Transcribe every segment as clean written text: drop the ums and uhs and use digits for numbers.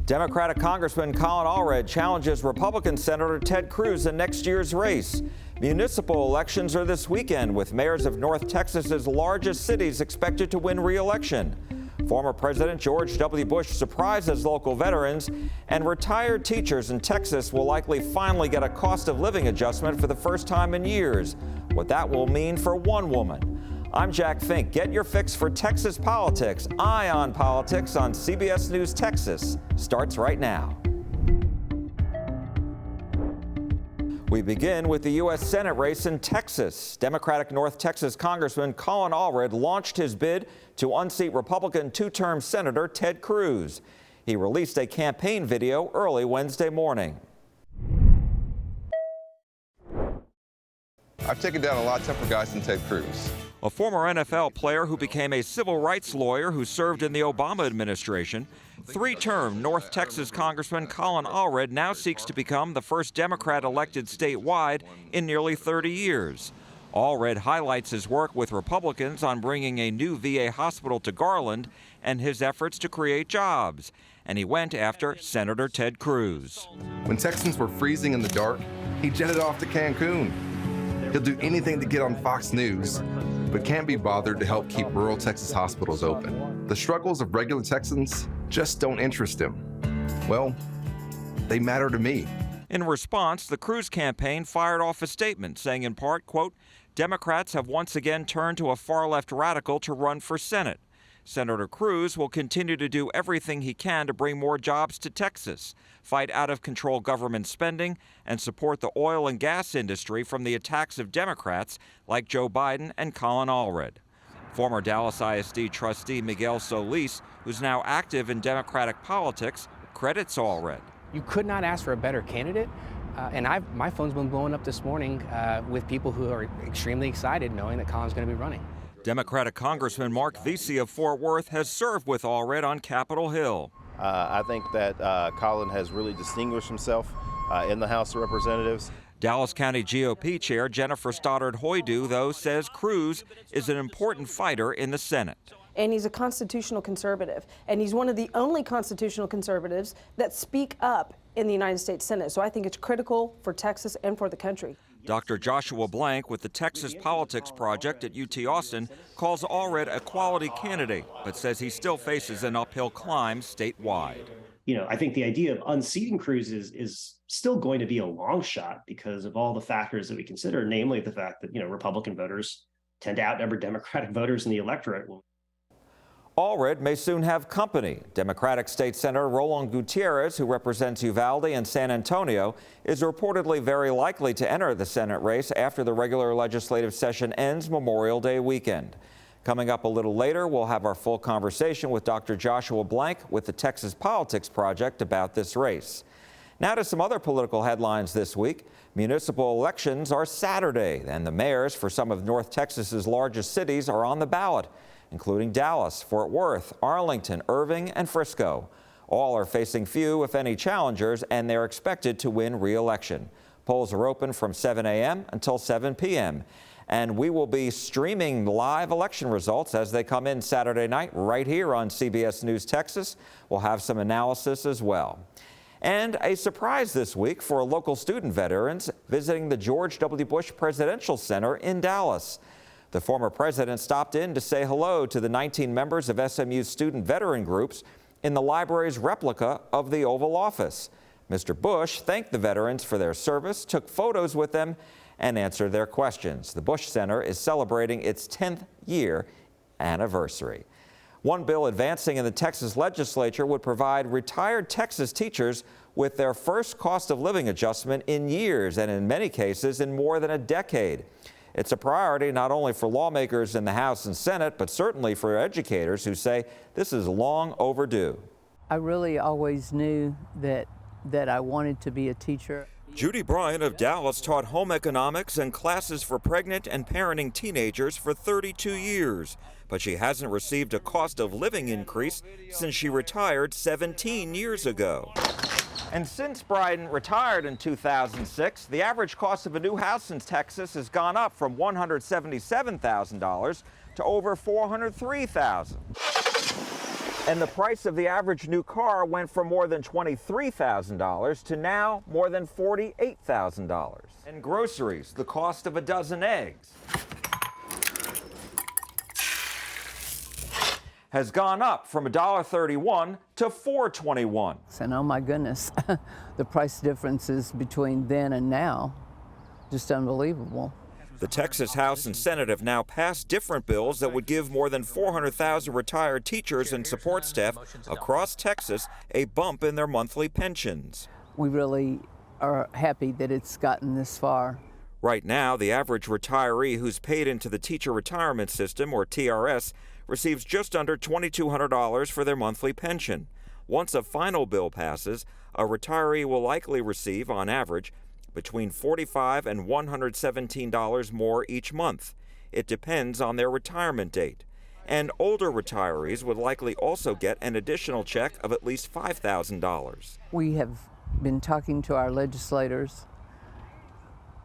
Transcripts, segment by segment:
Democratic Congressman Colin Allred challenges Republican Senator Ted Cruz in next year's race. Municipal elections are this weekend, with mayors of North Texas's largest cities expected to win re-election. Former President George W. Bush surprises local veterans, and retired teachers in Texas will likely finally get a cost of living adjustment for the first time in years. What that will mean for one woman. I'm Jack Fink. Get your fix for Texas politics. Eye on Politics on CBS News Texas starts right now. We begin with the U.S. Senate race in Texas. Democratic North Texas Congressman Colin Allred launched his bid to unseat Republican two-term Senator Ted Cruz. He released a campaign video early Wednesday morning. I've taken down a lot tougher guys than Ted Cruz. A former NFL player who became a civil rights lawyer who served in the Obama administration, three-term North Texas Congressman Colin Allred now seeks to become the first Democrat elected statewide in nearly 30 years. Allred highlights his work with Republicans on bringing a new VA hospital to Garland and his efforts to create jobs. And he went after Senator Ted Cruz. When Texans were freezing in the dark, he jetted off to Cancun. He'll do anything to get on Fox News, but can't be bothered to help keep rural Texas hospitals open. The struggles of regular Texans just don't interest him. Well, they matter to me. In response, the Cruz campaign fired off a statement saying in part, quote, Democrats have once again turned to a far-left radical to run for Senate. Senator Cruz will continue to do everything he can to bring more jobs to Texas, fight out-of-control government spending, and support the oil and gas industry from the attacks of Democrats like Joe Biden and Colin Allred. Former Dallas ISD trustee Miguel Solis, who's now active in Democratic politics, credits Allred. You could not ask for a better candidate. My phone's been blowing up this morning with people who are extremely excited knowing that Colin's going to be running. Democratic Congressman Mark Vesey of Fort Worth has served with Allred on Capitol Hill. I think that Colin has really distinguished himself in the House of Representatives. Dallas County GOP Chair Jennifer Stoddard-Hoydu, though, says Cruz is an important fighter in the Senate. And he's a constitutional conservative, and he's one of the only constitutional conservatives that speak up in the United States Senate. So I think it's critical for Texas and for the country. Dr. Joshua Blank with the Texas Politics Project at UT Austin calls Allred a quality candidate, but says he still faces an uphill climb statewide. I think the idea of unseating Cruz is still going to be a long shot because of all the factors that we consider, namely the fact that, Republican voters tend to outnumber Democratic voters in the electorate. Allred may soon have company. Democratic State Senator Roland Gutierrez, who represents Uvalde and San Antonio, is reportedly very likely to enter the Senate race after the regular legislative session ends Memorial Day weekend. Coming up a little later, we'll have our full conversation with Dr. Joshua Blank with the Texas Politics Project about this race. Now to some other political headlines this week. Municipal elections are Saturday, and the mayors for some of North Texas's largest cities are on the ballot, including Dallas, Fort Worth, Arlington, Irving, and Frisco. All are facing few, if any, challengers, and they're expected to win re-election. Polls are open from 7 a.m. until 7 p.m. And we will be streaming live election results as they come in Saturday night right here on CBS News Texas. We'll have some analysis as well. And a surprise this week for local student veterans visiting the George W. Bush Presidential Center in Dallas. The former president stopped in to say hello to the 19 members of SMU's student veteran groups in the library's replica of the Oval Office. Mr. Bush thanked the veterans for their service, took photos with them, and answered their questions. The Bush Center is celebrating its 10th year anniversary. One bill advancing in the Texas legislature would provide retired Texas teachers with their first cost of living adjustment in years, and in many cases in more than a decade. It's a priority not only for lawmakers in the House and Senate, but certainly for educators who say this is long overdue. I really always knew that I wanted to be a teacher. Judy Bryant of Dallas taught home economics and classes for pregnant and parenting teenagers for 32 years, but she hasn't received a cost of living increase since she retired 17 years ago. And since Bryant retired in 2006, the average cost of a new house in Texas has gone up from $177,000 to over $403,000. And the price of the average new car went from more than $23,000 to now more than $48,000. And groceries, the cost of a dozen eggs has gone up from $1.31 to $4.21. And oh my goodness, the price differences between then and now, just unbelievable. The Texas House and Senate have now passed different bills that would give more than 400,000 retired teachers and support staff across Texas a bump in their monthly pensions. We really are happy that it's gotten this far. Right now, the average retiree who's paid into the Teacher Retirement System, or TRS, receives just under $2,200 for their monthly pension. Once a final bill passes, a retiree will likely receive, on average, between $45 and $117 more each month. It depends on their retirement date. And older retirees would likely also get an additional check of at least $5,000. We have been talking to our legislators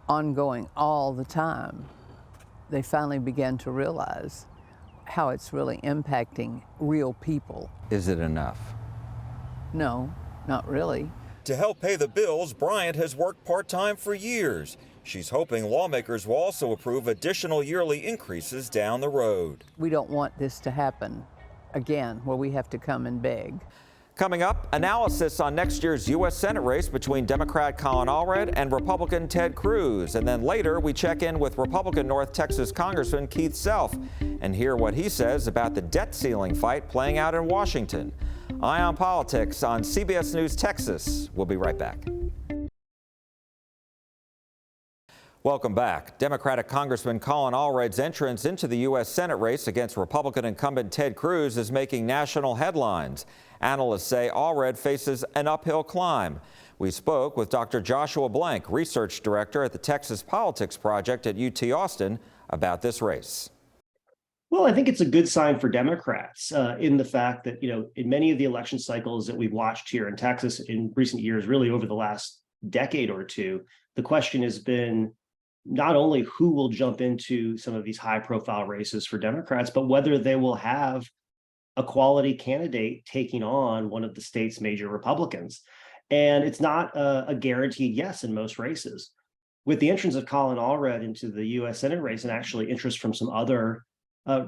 ongoing all the time. They finally began to realize how it's really impacting real people. Is it enough? No, not really. To help pay the bills, Bryant has worked part-time for years. She's hoping lawmakers will also approve additional yearly increases down the road. We don't want this to happen again, where we have to come and beg. Coming up, analysis on next year's U.S. Senate race between Democrat Colin Allred and Republican Ted Cruz. And then later, we check in with Republican North Texas Congressman Keith Self and hear what he says about the debt ceiling fight playing out in Washington. Eye on Politics on CBS News Texas. We'll be right back. Welcome back. Democratic Congressman Colin Allred's entrance into the U.S. Senate race against Republican incumbent Ted Cruz is making national headlines. Analysts say Allred faces an uphill climb. We spoke with Dr. Joshua Blank, research director at the Texas Politics Project at UT Austin, about this race. Well, I think it's a good sign for Democrats in the fact that, in many of the election cycles that we've watched here in Texas in recent years, really over the last decade or two, the question has been not only who will jump into some of these high profile races for Democrats, but whether they will have a quality candidate taking on one of the state's major Republicans. And it's not a guaranteed yes in most races. With the entrance of Colin Allred into the U.S. Senate race, and actually interest from some other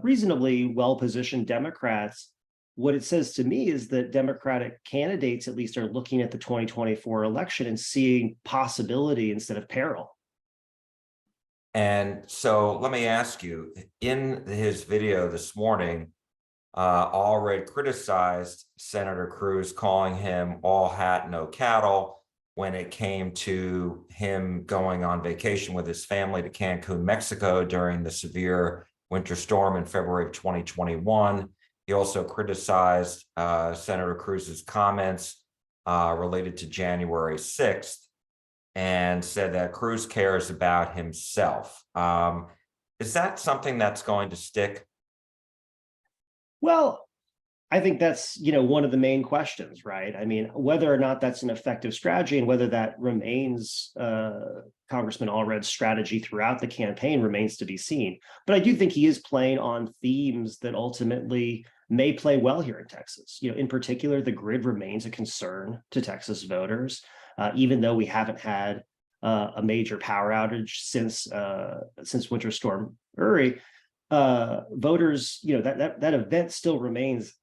reasonably well-positioned Democrats, what it says to me is that Democratic candidates at least are looking at the 2024 election and seeing possibility instead of peril. And so let me ask you, in his video this morning, Allred criticized Senator Cruz, calling him all hat, no cattle, when it came to him going on vacation with his family to Cancun, Mexico during the severe winter storm in February of 2021. He also criticized Senator Cruz's comments related to January 6th and said that Cruz cares about himself. Is that something that's going to stick? Well, I think that's, one of the main questions, right? I mean, whether or not that's an effective strategy and whether that remains Congressman Allred's strategy throughout the campaign remains to be seen. But I do think he is playing on themes that ultimately may play well here in Texas. In particular, the grid remains a concern to Texas voters, even though we haven't had a major power outage since Winter Storm Uri. Voters, that event still remains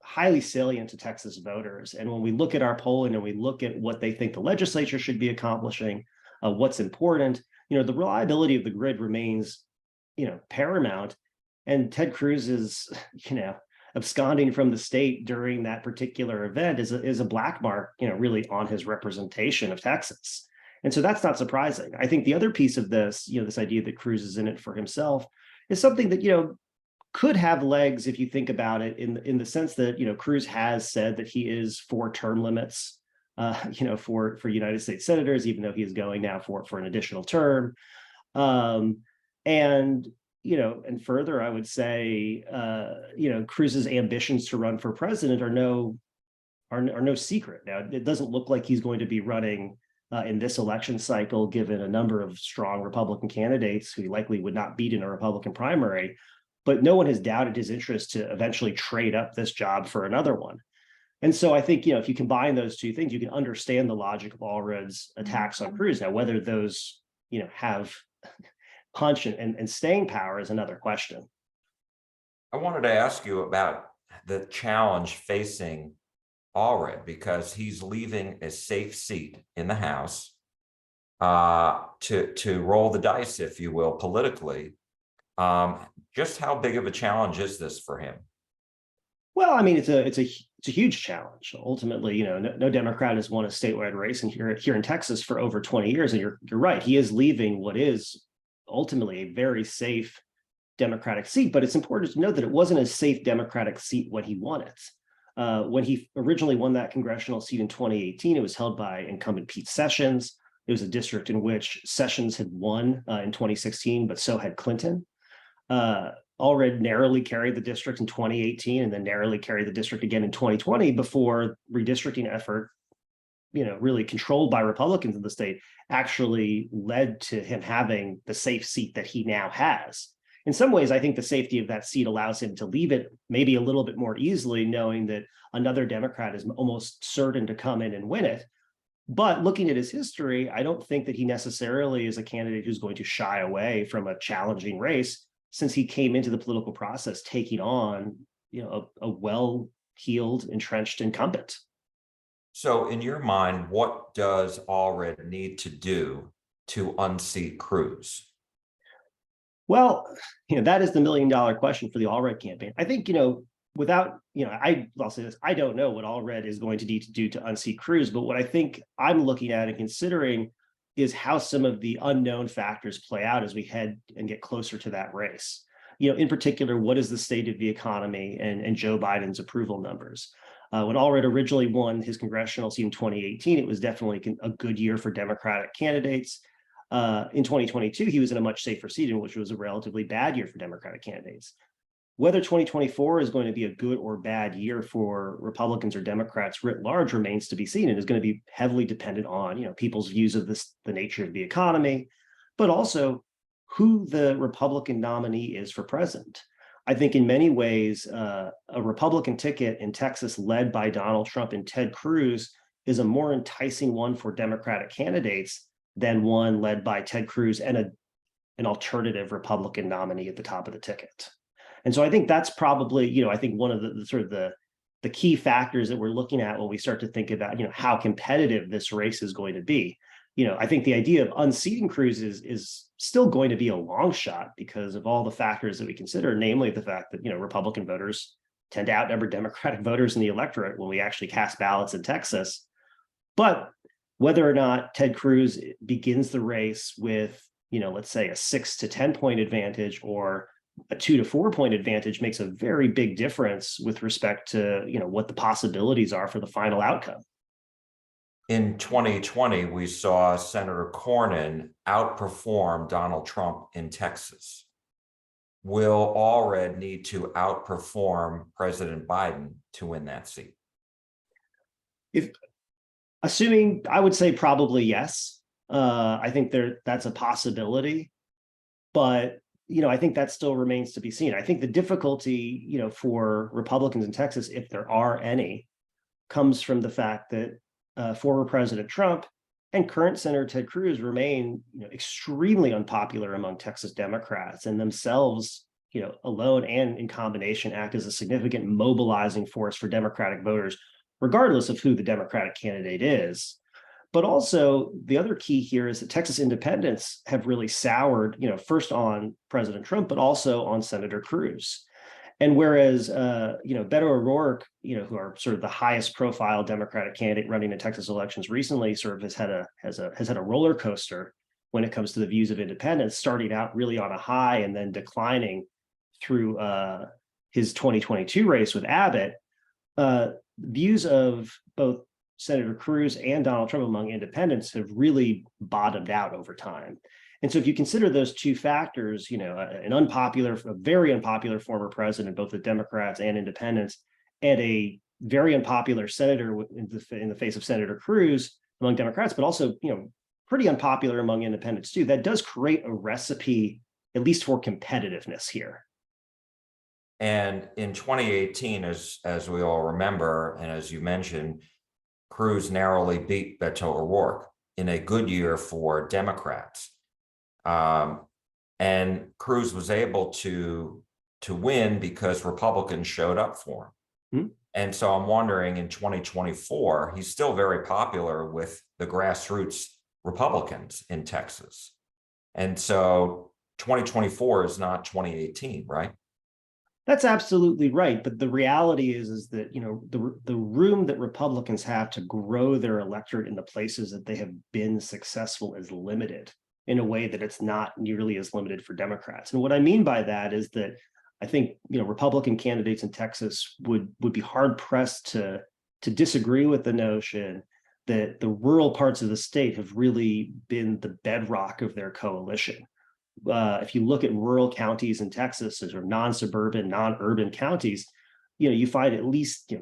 highly salient to Texas voters. And when we look at our polling and we look at what they think the legislature should be accomplishing, what's important, the reliability of the grid remains, paramount. And Ted Cruz is, absconding from the state during that particular event is a black mark, really on his representation of Texas. And so that's not surprising. I think the other piece of this, this idea that Cruz is in it for himself is something that, could have legs if you think about it in the sense that, Cruz has said that he is for term limits, for United States senators, even though he is going now for an additional term. And further, I would say, Cruz's ambitions to run for president are no secret. Now, it doesn't look like he's going to be running in this election cycle, given a number of strong Republican candidates who he likely would not beat in a Republican primary. but no one has doubted his interest to eventually trade up this job for another one. And so I think, if you combine those two things, you can understand the logic of Allred's attacks on Cruz. Now, whether those, have punch and staying power is another question. I wanted to ask you about the challenge facing Allred, because he's leaving a safe seat in the House to roll the dice, if you will, politically. Just how big of a challenge is this for him? Well, I mean, it's a huge challenge. Ultimately, no Democrat has won a statewide race here in Texas for over 20 years. And you're right, he is leaving what is ultimately a very safe Democratic seat. But it's important to note that it wasn't a safe Democratic seat when he won it. When he originally won that congressional seat in 2018, it was held by incumbent Pete Sessions. It was a district in which Sessions had won in 2016, but so had Clinton. Allred narrowly carried the district in 2018 and then narrowly carried the district again in 2020 before redistricting effort, really controlled by Republicans in the state, actually led to him having the safe seat that he now has. In some ways, I think the safety of that seat allows him to leave it maybe a little bit more easily, knowing that another Democrat is almost certain to come in and win it. But looking at his history, I don't think that he necessarily is a candidate who's going to shy away from a challenging race, since he came into the political process taking on, a well-heeled, entrenched incumbent. So in your mind, what does Allred need to do to unseat Cruz? Well, that is the million-dollar question for the Allred campaign. I think, without, I'll say this, I don't know what Allred is going to need to do to unseat Cruz, but what I think I'm looking at and considering is how some of the unknown factors play out as we head and get closer to that race. In particular, what is the state of the economy and Joe Biden's approval numbers? When Allred originally won his congressional seat in 2018, it was definitely a good year for Democratic candidates. In 2022, he was in a much safer seat, which was a relatively bad year for Democratic candidates. Whether 2024 is going to be a good or bad year for Republicans or Democrats writ large remains to be seen, and is going to be heavily dependent on, people's views of the nature of the economy, but also who the Republican nominee is for president. I think in many ways, a Republican ticket in Texas led by Donald Trump and Ted Cruz is a more enticing one for Democratic candidates than one led by Ted Cruz and an alternative Republican nominee at the top of the ticket. And so I think that's probably, I think one of the sort of the key factors that we're looking at when we start to think about, how competitive this race is going to be. I think the idea of unseating Cruz is still going to be a long shot because of all the factors that we consider, namely the fact that, Republican voters tend to outnumber Democratic voters in the electorate when we actually cast ballots in Texas. But whether or not Ted Cruz begins the race with, let's say a 6 to 10 point advantage or a 2 to 4 point advantage makes a very big difference with respect to, what the possibilities are for the final outcome. In 2020, we saw Senator Cornyn outperform Donald Trump in Texas. Will Allred need to outperform President Biden to win that seat? Assuming, I would say probably yes. I think that's a possibility, but I think that still remains to be seen. I think the difficulty, for Republicans in Texas, if there are any, comes from the fact that former President Trump and current Senator Ted Cruz remain, extremely unpopular among Texas Democrats, and themselves, alone and in combination act as a significant mobilizing force for Democratic voters, regardless of who the Democratic candidate is. But also the other key here is that Texas independents have really soured, first on President Trump, but also on Senator Cruz. And whereas, Beto O'Rourke, who are sort of the highest profile Democratic candidate running in Texas elections recently, sort of has had a roller coaster when it comes to the views of independents, starting out really on a high and then declining through his 2022 race with Abbott. Views of both Senator Cruz and Donald Trump among independents have really bottomed out over time. And so if you consider those two factors, a very unpopular former president, both the Democrats and independents, and a very unpopular senator in the face of Senator Cruz among Democrats, but also, pretty unpopular among independents too, that does create a recipe, at least for competitiveness here. And in 2018, as we all remember, and as you mentioned, Cruz narrowly beat Beto O'Rourke in a good year for Democrats. And Cruz was able to win because Republicans showed up for him. Hmm. And so I'm wondering, in 2024, he's still very popular with the grassroots Republicans in Texas. And so 2024 is not 2018, right? That's absolutely right. But the reality is that, the room that Republicans have to grow their electorate in the places that they have been successful is limited in a way that it's not nearly as limited for Democrats. And what I mean by that is that I think, Republican candidates in Texas would be hard pressed to disagree with the notion that the rural parts of the state have really been the bedrock of their coalition. If you look at rural counties in Texas, or non-suburban, non-urban counties, you find at least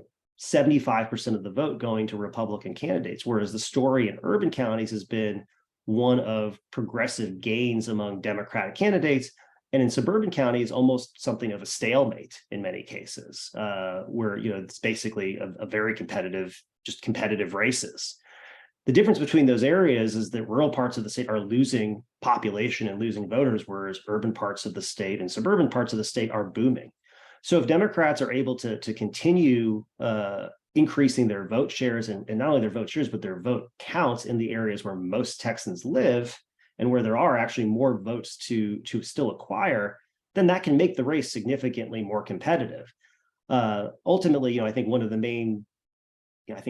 75% of the vote going to Republican candidates, whereas the story in urban counties has been one of progressive gains among Democratic candidates, and in suburban counties, almost something of a stalemate in many cases, where it's basically a very competitive races. The difference between those areas is that rural parts of the state are losing population and losing voters, whereas urban parts of the state and suburban parts of the state are booming. So if Democrats are able to continue increasing their vote shares, and not only their vote shares, but their vote counts in the areas where most Texans live and where there are actually more votes to still acquire, then that can make the race significantly more competitive. Ultimately, I think one of the main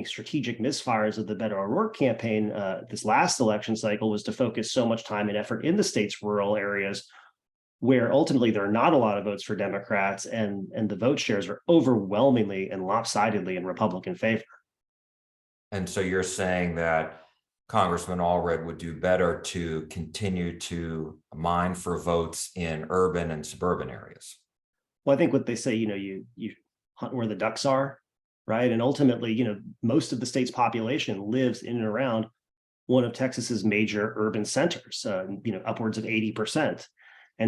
strategic misfires of the Beto O'Rourke campaign this last election cycle was to focus so much time and effort in the state's rural areas, where ultimately there are not a lot of votes for Democrats, and the vote shares are overwhelmingly and lopsidedly in Republican favor. And so you're saying that Congressman Allred would do better to continue to mine for votes in urban and suburban areas? Well, I think what they say, you hunt where the ducks are, right? And ultimately, most of the state's population lives in and around one of Texas's major urban centers, upwards of 80%.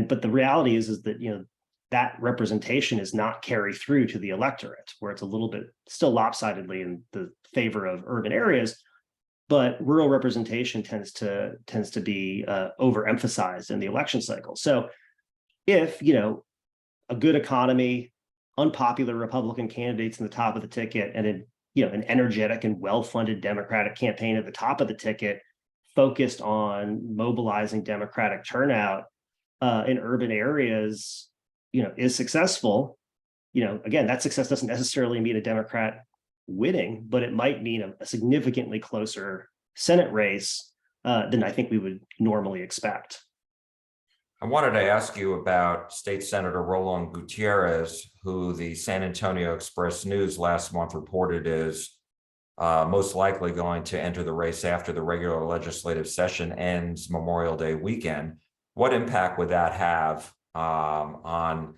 But the reality is that, that representation is not carried through to the electorate, where it's a little bit still lopsidedly in the favor of urban areas, but rural representation tends to be overemphasized in the election cycle. So if, a good economy, unpopular Republican candidates in the top of the ticket, and an energetic and well-funded Democratic campaign at the top of the ticket focused on mobilizing Democratic turnout in urban areas, is successful, again, that success doesn't necessarily mean a Democrat winning, but it might mean a significantly closer Senate race than I think we would normally expect. I wanted to ask you about State Senator Roland Gutierrez, who the San Antonio Express News last month reported is most likely going to enter the race after the regular legislative session ends Memorial Day weekend. What impact would that have on,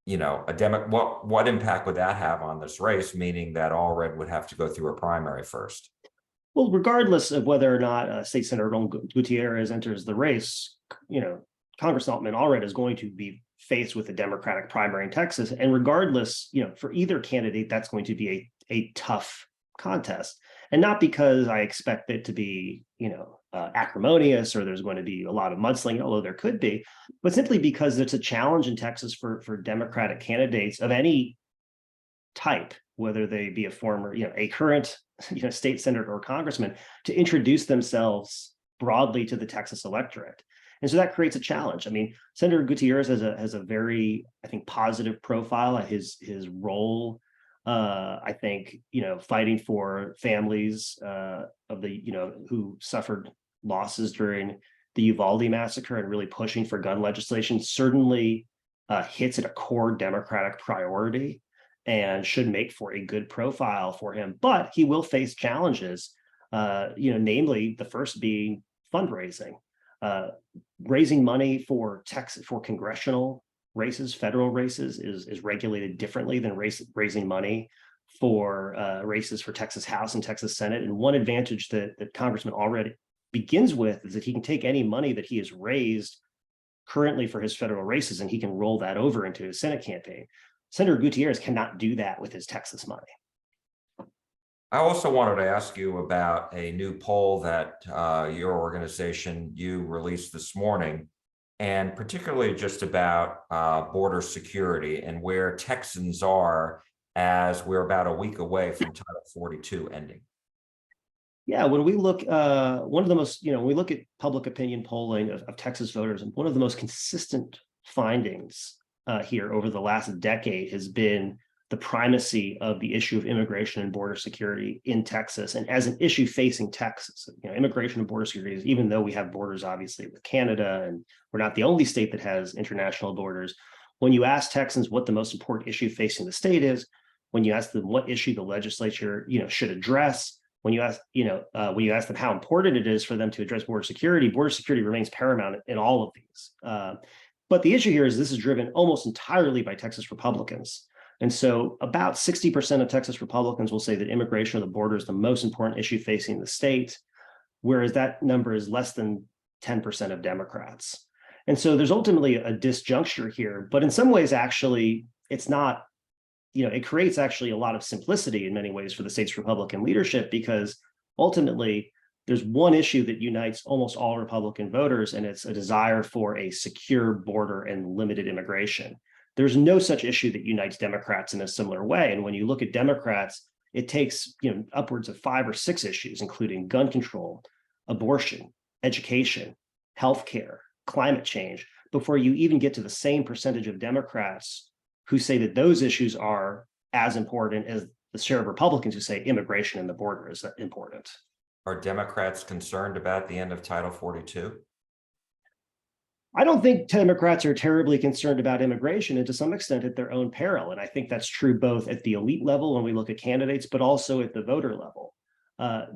what impact would that have on this race, meaning that Allred would have to go through a primary first? Well, regardless of whether or not State Senator Roland Gutierrez enters the race, Congressman Allred is going to be faced with a Democratic primary in Texas. And regardless, for either candidate, that's going to be a tough contest. And not because I expect it to be, acrimonious, or there's going to be a lot of mudslinging, although there could be, but simply because it's a challenge in Texas for Democratic candidates of any type, whether they be a former, a current, state senator or congressman, to introduce themselves broadly to the Texas electorate. And so that creates a challenge. I mean, Senator Gutierrez has a very, I think, positive profile. His role, I think, fighting for families of the, who suffered losses during the Uvalde massacre and really pushing for gun legislation certainly hits at a core Democratic priority and should make for a good profile for him. But he will face challenges, namely the first being fundraising. Raising money for Texas, for congressional races, federal races, is regulated differently than raising money for races for Texas House and Texas Senate. And one advantage that Congressman Allred begins with is that he can take any money that he has raised currently for his federal races and he can roll that over into his Senate campaign. Senator Gutierrez cannot do that with his Texas money. I also wanted to ask you about a new poll that your organization, you released this morning, and particularly just about border security and where Texans are as we're about a week away from Title 42 ending. Yeah, when we look, one of the most, when we look at public opinion polling of Texas voters, and one of the most consistent findings here over the last decade has been the primacy of the issue of immigration and border security in Texas, and as an issue facing Texas. Immigration and border security is, even though we have borders obviously with Canada, and we're not the only state that has international borders, when you ask Texans what the most important issue facing the state is, when you ask them what issue the legislature should address, when you ask them how important it is for them to address border security remains paramount in all of these. But the issue here is this is driven almost entirely by Texas Republicans. And so about 60% of Texas Republicans will say that immigration or the border is the most important issue facing the state, whereas that number is less than 10% of Democrats. And so there's ultimately a disjuncture here, but in some ways, actually, it's not, it creates actually a lot of simplicity in many ways for the state's Republican leadership, because ultimately there's one issue that unites almost all Republican voters, and it's a desire for a secure border and limited immigration. There's no such issue that unites Democrats in a similar way. And when you look at Democrats, it takes upwards of 5 or 6 issues, including gun control, abortion, education, healthcare, climate change, before you even get to the same percentage of Democrats who say that those issues are as important as the share of Republicans who say immigration and the border is important. Are Democrats concerned about the end of Title 42? I don't think Democrats are terribly concerned about immigration, and to some extent at their own peril. And I think that's true both at the elite level when we look at candidates, but also at the voter level.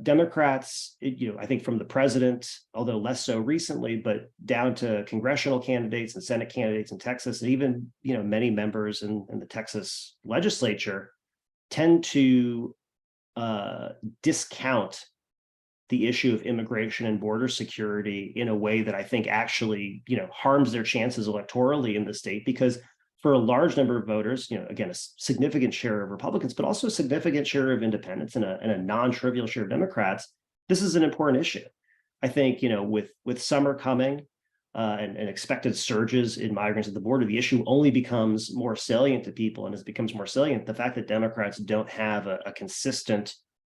Democrats, I think from the president, although less so recently, but down to congressional candidates and Senate candidates in Texas, and even many members in the Texas legislature, tend to discount the issue of immigration and border security in a way that I think actually harms their chances electorally in the state, because for a large number of voters, again, a significant share of Republicans, but also a significant share of independents and a non-trivial share of Democrats, this is an important issue. I think, with summer coming and expected surges in migrants at the border, the issue only becomes more salient to people. And as it becomes more salient, the fact that Democrats don't have a consistent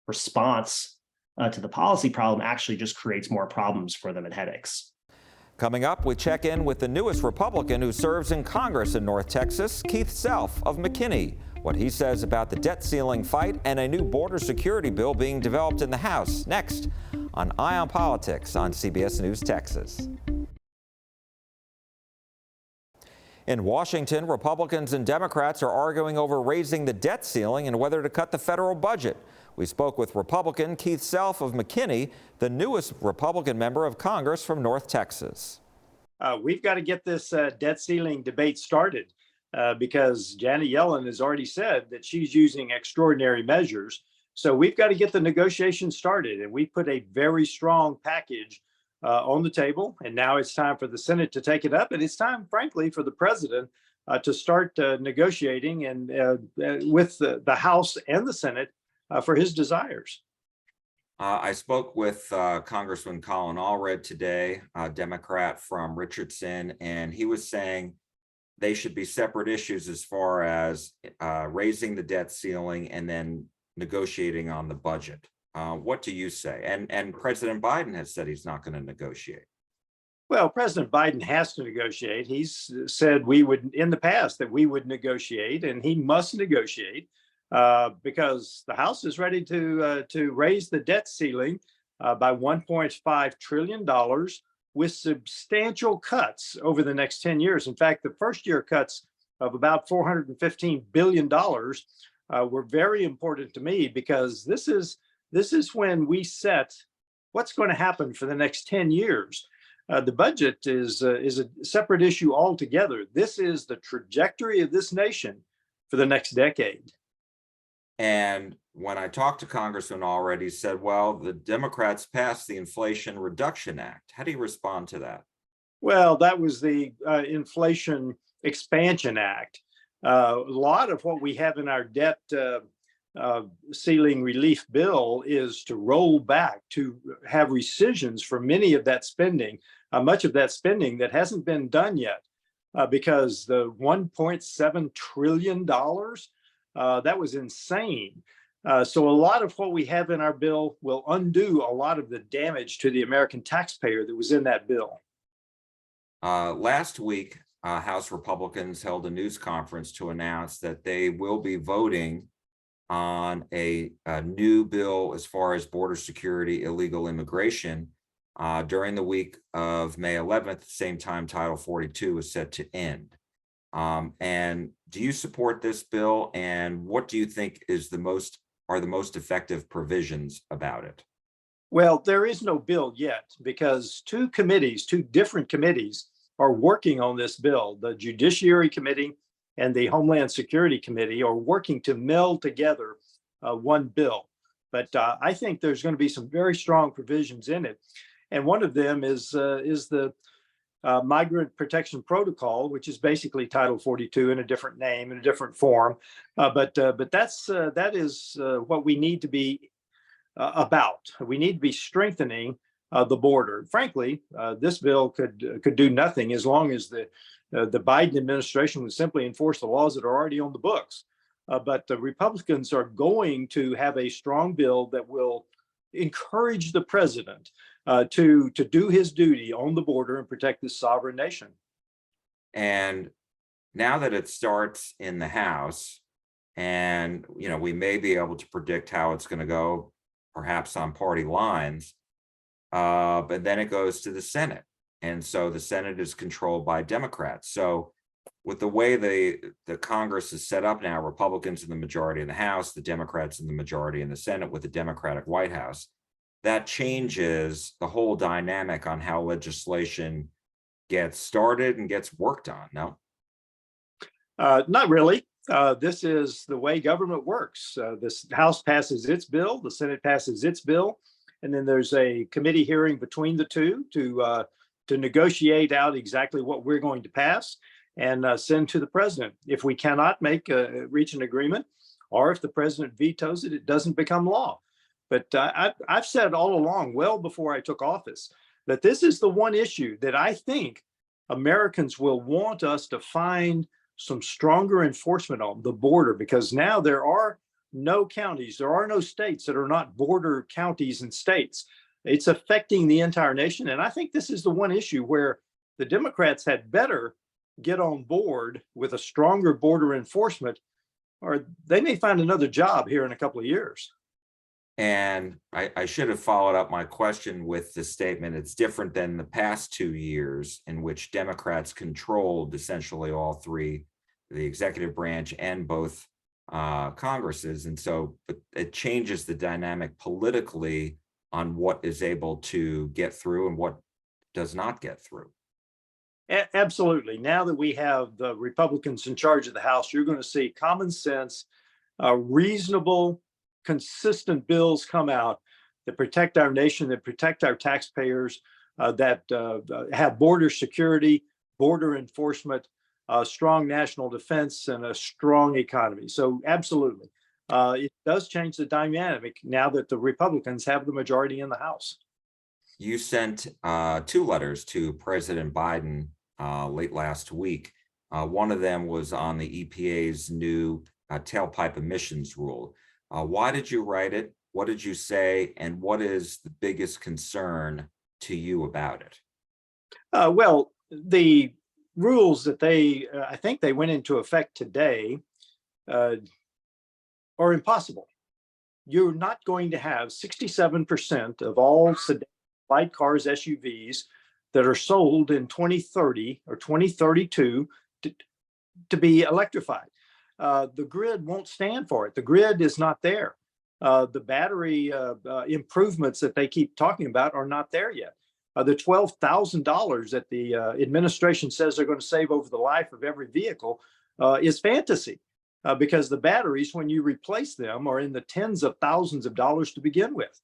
response to the policy problem actually just creates more problems for them and headaches. Coming up, we check in with the newest Republican who serves in Congress in North Texas, Keith Self of McKinney, what he says about the debt ceiling fight and a new border security bill being developed in the House. Next on Eye on Politics on CBS News Texas. In Washington, Republicans and Democrats are arguing over raising the debt ceiling and whether to cut the federal budget. We spoke with Republican Keith Self of McKinney, the newest Republican member of Congress from North Texas. We've got to get this debt ceiling debate started because Janet Yellen has already said that she's using extraordinary measures. So we've got to get the negotiations started. And we put a very strong package on the table. And now it's time for the Senate to take it up. And it's time, frankly, for the president to start negotiating and with the House and the Senate for his desires. I spoke with Congressman Colin Allred today, a Democrat from Richardson, and he was saying they should be separate issues as far as raising the debt ceiling and then negotiating on the budget. What do you say? And President Biden has said he's not going to negotiate. Well, President Biden has to negotiate. He's said we would, in the past, that we would negotiate, and he must negotiate. Because the House is ready to raise the debt ceiling by $1.5 trillion with substantial cuts over the next 10 years. In fact, the first year cuts of about $415 billion were very important to me, because this is when we set what's going to happen for the next 10 years. The budget is a separate issue altogether. This is the trajectory of this nation for the next decade. And when I talked to Congressman Allred, he said, well, the Democrats passed the Inflation Reduction Act. How do you respond to that? Well, that was the Inflation Expansion Act. A lot of what we have in our debt ceiling relief bill is to roll back, to have rescissions for many of that spending, much of that spending that hasn't been done yet, because the $1.7 trillion, that was insane. So a lot of what we have in our bill will undo a lot of the damage to the American taxpayer that was in that bill. Last week, House Republicans held a news conference to announce that they will be voting on a new bill as far as border security, illegal immigration during the week of May 11th, same time Title 42 is set to end. And do you support this bill? And what do you think is the most effective provisions about it? Well, there is no bill yet because two different committees are working on this bill. The Judiciary Committee and the Homeland Security Committee are working to meld together one bill. But I think there's going to be some very strong provisions in it. And one of them is the Migrant Protection Protocol, which is basically Title 42 in a different name, in a different form. But that is what we need to be about. We need to be strengthening the border. Frankly, this bill could do nothing as long as the Biden administration would simply enforce the laws that are already on the books. But the Republicans are going to have a strong bill that will encourage the president to do his duty on the border and protect this sovereign nation. And now that it starts in the House, and we may be able to predict how it's going to go, perhaps on party lines, but then it goes to the Senate. And so the Senate is controlled by Democrats. So with the way the Congress is set up now, Republicans in the majority in the House, the Democrats in the majority in the Senate with the Democratic White House, that changes the whole dynamic on how legislation gets started and gets worked on, no? Not really. This is the way government works. This House passes its bill, the Senate passes its bill, and then there's a committee hearing between the two to negotiate out exactly what we're going to pass and send to the president. If we cannot reach an agreement, or if the president vetoes it, it doesn't become law. But I've said all along, well before I took office, that this is the one issue that I think Americans will want us to find some stronger enforcement on, the border, because now there are no counties, there are no states that are not border counties and states. It's affecting the entire nation. And I think this is the one issue where the Democrats had better get on board with a stronger border enforcement, or they may find another job here in a couple of years. And I should have followed up my question with the statement, it's different than the past 2 years in which Democrats controlled essentially all three, the executive branch and both Congresses. And so it changes the dynamic politically on what is able to get through and what does not get through. Absolutely. Now that we have the Republicans in charge of the House, you're going to see common sense, reasonable, consistent bills come out that protect our nation, that protect our taxpayers, that have border security, border enforcement, strong national defense, and a strong economy. So absolutely, it does change the dynamic now that the Republicans have the majority in the House. You sent 2 letters to President Biden late last week. One of them was on the EPA's new tailpipe emissions rule. Why did you write it? What did you say? And what is the biggest concern to you about it? Well, the rules that I think they went into effect today are impossible. You're not going to have 67% of all sedan, light cars, SUVs that are sold in 2030 or 2032 to be electrified. The grid won't stand for it. The grid is not there. The battery improvements that they keep talking about are not there yet. The $12,000 that the administration says they're going to save over the life of every vehicle is fantasy, because the batteries, when you replace them, are in the tens of thousands of dollars to begin with.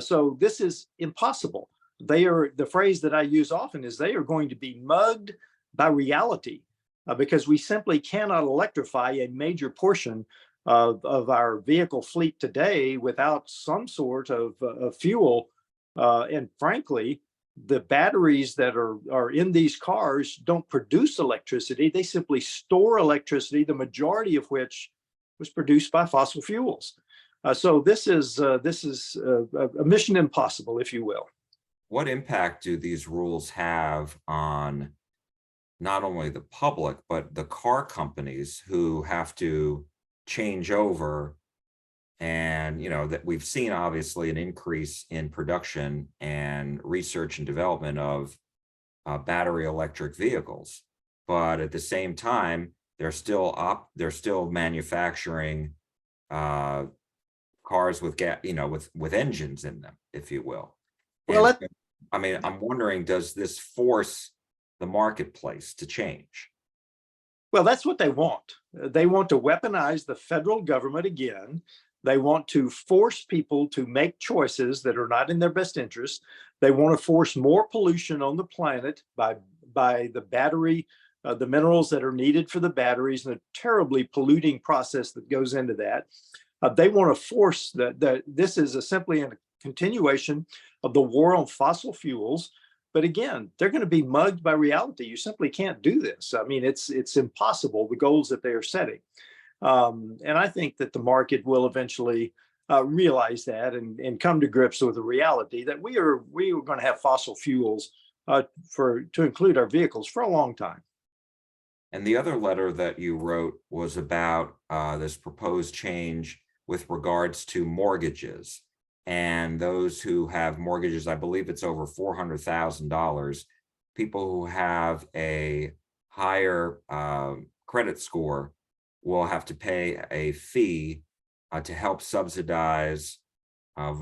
So this is impossible. The phrase that I use often is they are going to be mugged by reality. because we simply cannot electrify a major portion of our vehicle fleet today without some sort of fuel. And frankly, the batteries that are in these cars don't produce electricity. They simply store electricity, the majority of which was produced by fossil fuels. So this is a mission impossible, if you will. What impact do these rules have on not only the public, but the car companies who have to change over? And, that we've seen obviously an increase in production and research and development of battery electric vehicles. But at the same time, they're still manufacturing cars with with engines in them, if you will. Well, I'm wondering, does this force the marketplace to change? Well, that's what they want. They want to weaponize the federal government again. They want to force people to make choices that are not in their best interest. They want to force more pollution on the planet by the battery, the minerals that are needed for the batteries, and the terribly polluting process that goes into that. They want to force that this is simply a continuation of the war on fossil fuels. But again, they're going to be mugged by reality. You simply can't do this. I mean, it's impossible, the goals that they are setting. And I think that the market will eventually realize that and come to grips with the reality that we are going to have fossil fuels to include our vehicles for a long time. And the other letter that you wrote was about this proposed change with regards to mortgages. And those who have mortgages, I believe it's over $400,000, people who have a higher credit score will have to pay a fee to help subsidize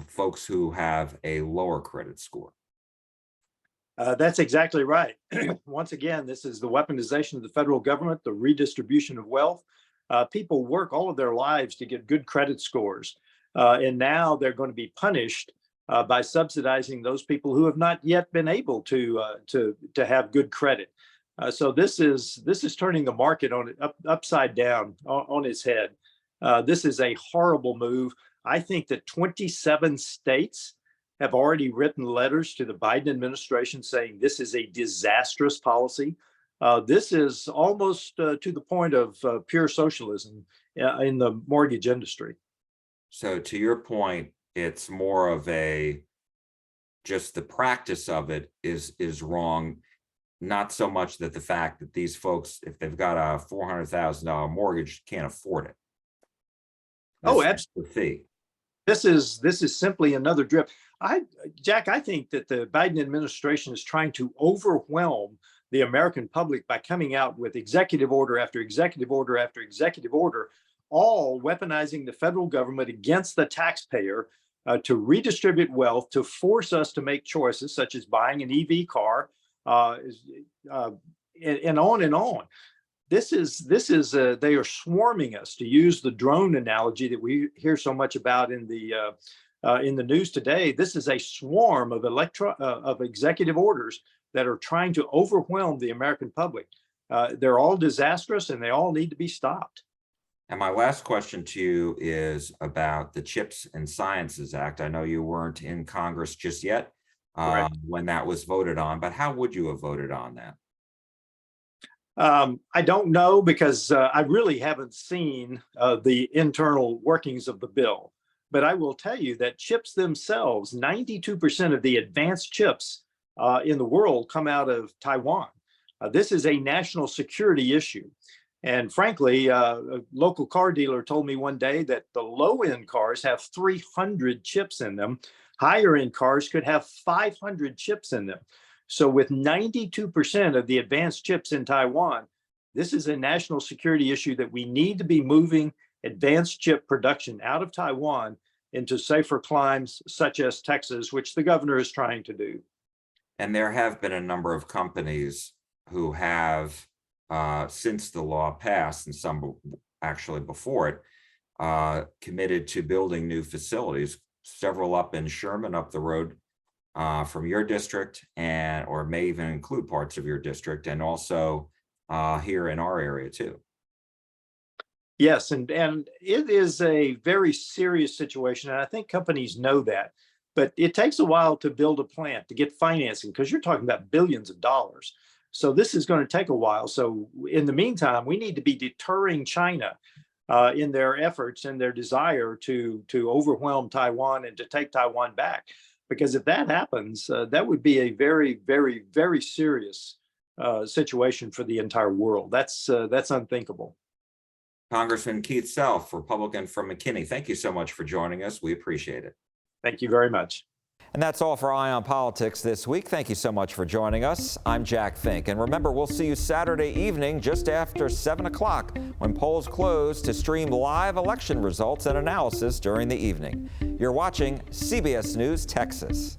folks who have a lower credit score. That's exactly right. Once again, this is the weaponization of the federal government, the redistribution of wealth. People work all of their lives to get good credit scores. And now they're going to be punished by subsidizing those people who have not yet been able to have good credit. So this is turning the market upside down on its head. This is a horrible move. I think that 27 states have already written letters to the Biden administration saying this is a disastrous policy. This is almost to the point of pure socialism in the mortgage industry. So to your point, it's more of just the practice of it is wrong, not so much that the fact that these folks, if they've got a $400,000 mortgage, can't afford it. Oh, absolutely. This is simply another drip. Jack, I think that the Biden administration is trying to overwhelm the American public by coming out with executive order after executive order after executive order, all weaponizing the federal government against the taxpayer to redistribute wealth, to force us to make choices such as buying an EV car, and on and on. This is they are swarming us, to use the drone analogy that we hear so much about in the news today. This is a swarm of executive orders that are trying to overwhelm the American public. They're all disastrous and they all need to be stopped. And my last question to you is about the Chips and Sciences Act. I know you weren't in Congress just yet when that was voted on, but how would you have voted on that? I don't know, because I really haven't seen the internal workings of the bill. But I will tell you that chips themselves, 92% of the advanced chips in the world come out of Taiwan. This is a national security issue. And frankly, a local car dealer told me one day that the low-end cars have 300 chips in them. Higher-end cars could have 500 chips in them. So with 92% of the advanced chips in Taiwan, this is a national security issue that we need to be moving advanced chip production out of Taiwan into safer climes such as Texas, which the governor is trying to do. And there have been a number of companies who have, since the law passed, and some actually before it, committed to building new facilities, several up in Sherman, up the road from your district, or may even include parts of your district, and also here in our area too. Yes, and it is a very serious situation, and I think companies know that. But it takes a while to build a plant, to get financing, because you're talking about billions of dollars. So this is going to take a while. So in the meantime, we need to be deterring China in their efforts and their desire to overwhelm Taiwan and to take Taiwan back. Because if that happens, that would be a very, very, very serious situation for the entire world. That's unthinkable. Congressman Keith Self, Republican from McKinney, thank you so much for joining us. We appreciate it. Thank you very much. And that's all for Eye on Politics this week. Thank you so much for joining us. I'm Jack Fink. And remember, we'll see you Saturday evening just after 7 o'clock when polls close to stream live election results and analysis during the evening. You're watching CBS News Texas.